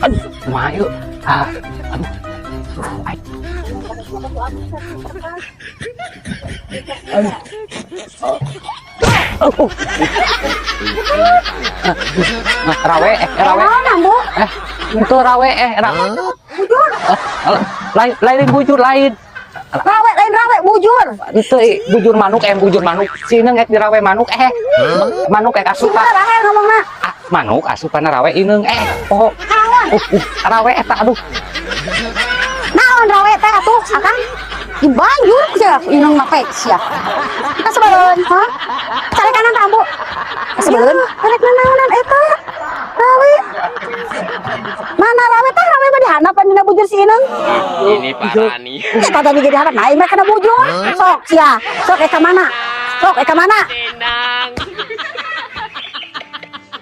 aduh, kumaha yuk. Aduh. Ay. Rawe, rawe. Itu rawe, lain bujur lain. Rawe lain rawe bujur. Itu bujur manuk, bujur manuk. Sini ngek di rawe manuk, manuk asupan. Rahe ngomongna. Manuk asupan rawe ineng, oh, rawe eta aduh. Naon rawe teh atuh, akang? Di banjur sia ineng mah pek sia. Kita sebelum, ha? Cari kanan rambu. Sebelum, rek naonan eta. Rawe. Mana rawe teh rawe mah dihanapan dina bujur si ineng. Ini parah nih. Eta tadi jadi hanap, nah mereka kena bujur. Sok sia, sok eka mana? Sok eka mana? Tenda.